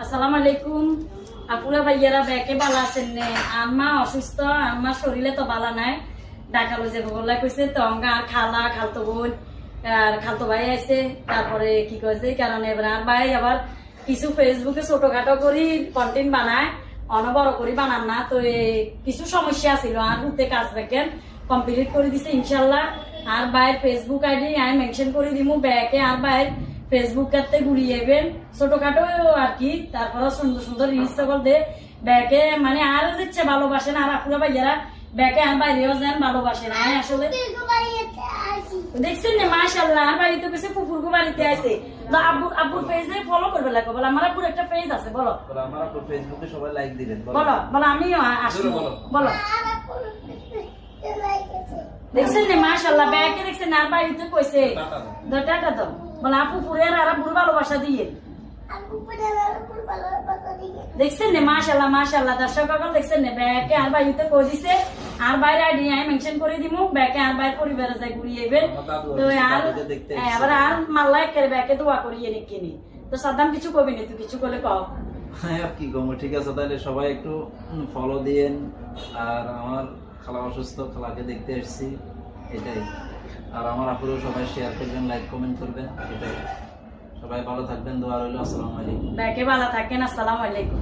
আসসালামু আলাইকুম আপুরা ভাইয়ারা ব্যাকে ভালো আছেন নে আম্মা অসুস্থ আমার শরীরে তো ভালো নাই ঢাকা লই যাবো বলে কইছে তো আমার খালা খালতো বোন আর খালতো ভাই আছে তারপরে কি কইছে কারণ এবার আর ভাই আবার কিছু ফেসবুকে ছোটখাটো করি কন্টেন্ট বানায় অনবর করি বানান না তো কিছু সমস্যা ছিল আর হুতে কাজ দেখেন কমপ্লিট করে দিছে ইনশাল্লাহ আর ভাইয়ের ফেসবুক আইডি আমি মেনশন করে দিমু ব্যাকে আর ভাইয়ের ফেসবুক কাটতে ঘুরিয়েবেন ছোটখাটো আর কি তারপরে সুন্দর সুন্দর রিলস সকল দে ব্যাকে মানে আর দিচ্ছে ভালোবাসেন আর আপুরা ভাইয়ারা ব্যাকে আর বাইরেও যান ভালোবাসেন আমি আসলে দেখছেন না মাশাআল্লাহ আর বাড়িতে কিছু পুকুরগো বাড়িতে আছে তো আব্বুর পেজে ফলো করবে লাগবে বলে আমার আব্বুর একটা পেজ আছে বলো আমার আপুর ফেসবুকে সবাই লাইক দিবেন বলো বলো আমিও আসবো বলো দেখছেন না মাশাআল্লাহ ব্যাকে দেখছেন আর বাড়িতে কইছে টাটা তো বলে আপু পুরে আর আব্বুর ভালোবাসা দিয়ে দেখছেন না মাশাআল্লাহ মাশাআল্লাহ দর্শক দেখছেন না ব্যাকে আর বাড়িতে কই দিছে আর বাইরে আইডি আমি মেনশন করে দিমু ব্যাকে আর বাইরে পরিবারে যাই ঘুরিয়েবেন তো আর আবার আর মাল্লা করে ব্যাকে দোয়া করিয়ে নাকি নি তো সাদ্দাম কিছু কবি না তুই কিছু করলে কও হ্যাঁ কি গমো ঠিক আছে তাহলে সবাই একটু ফলো দিয়েন আর আমার খালা অসুস্থ খালাকে দেখতে এসেছি এটাই আর আমার আপুরও সবাই শেয়ার করবেন লাইক কমেন্ট করবেন এটাই সবাই ভালো থাকবেন দোয়া রইল আসসালামু আলাইকুম ব্যাকে ভালো থাকেন আসসালামু আলাইকুম